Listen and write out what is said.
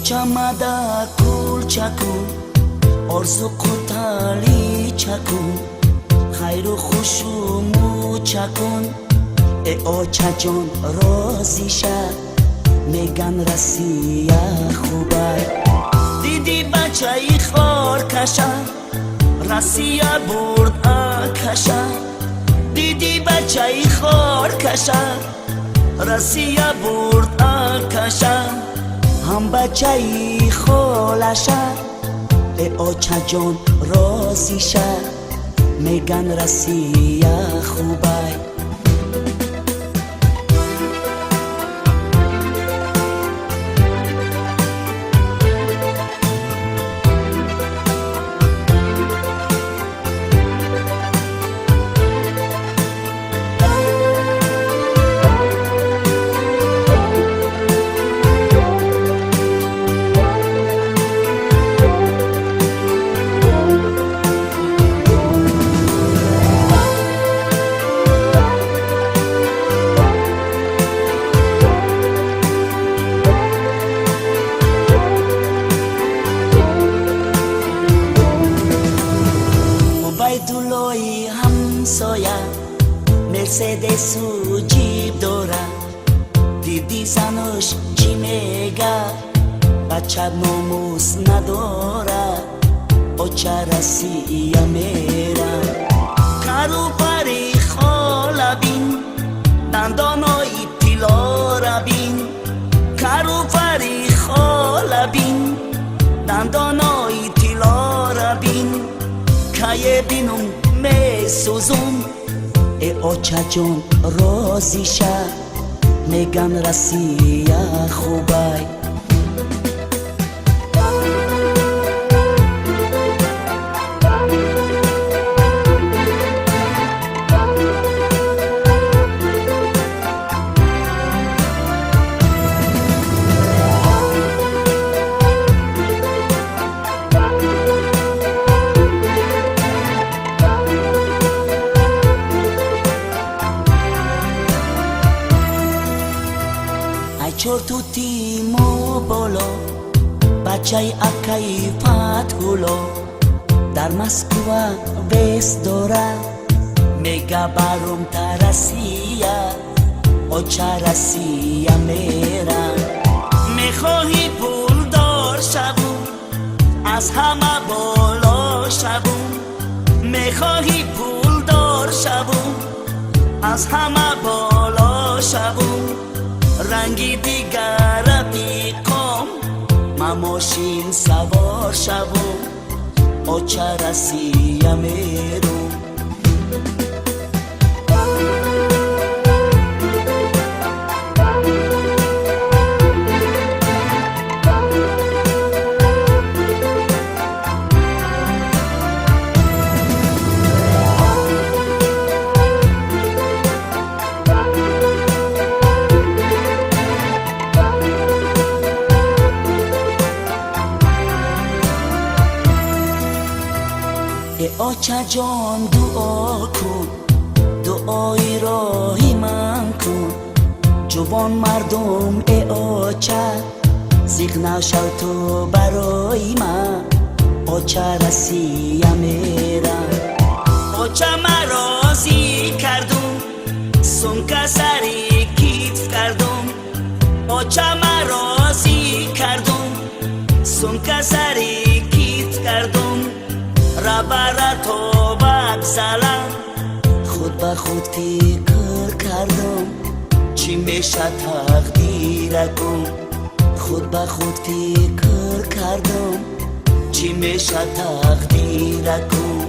Ochamada kulchaku orzu qutali chakun khayru khushumu chakun e ochajon rozisha megan rasiya khubay didi bachai khor kasha rasiya burd akasha didi bachai khor kasha rasiya burd akasha هم بچه‌ای خالشه به اوچاجون روزیشه میگن رسیه خوبه دولوی همسایه مرسدس و جیب داره دیدی زنش چی میگه بچه ناموس نداره اوچه رسیه میره کرو پری خاله بین دندانای تیلا را بین کرو پری خاله بین دندانای تیلا را بین که بینم می سوزم ای اوچاجون روزیشه میگن رسیه خوبه چور توتی مو بالا بچه اکای فتحولو در مسکو بیس داره میگه برام ترسیه اوچه رسیه میرم میخواهی پول دار شبون از همه بالا شبون میخواهی پول دار شبون از همه بالا شبون رنگی دیگر بیقام من ماشین سوار شوم اوچه رسیه میرم اوچه جان دعا کن دعای راهی من کن جوان مردم ای اوچه زیغ نشو تو برای من اوچه رسیه میرم اوچه مرازی کردم سنک سری کیف کردم اوچه مرازی کردم سنک سری کیف کردم ربر تو بگذلم خود به خود فکر کردم چی میشه تقدیرکم خود به خود فکر کردم چی میشه تقدیرکم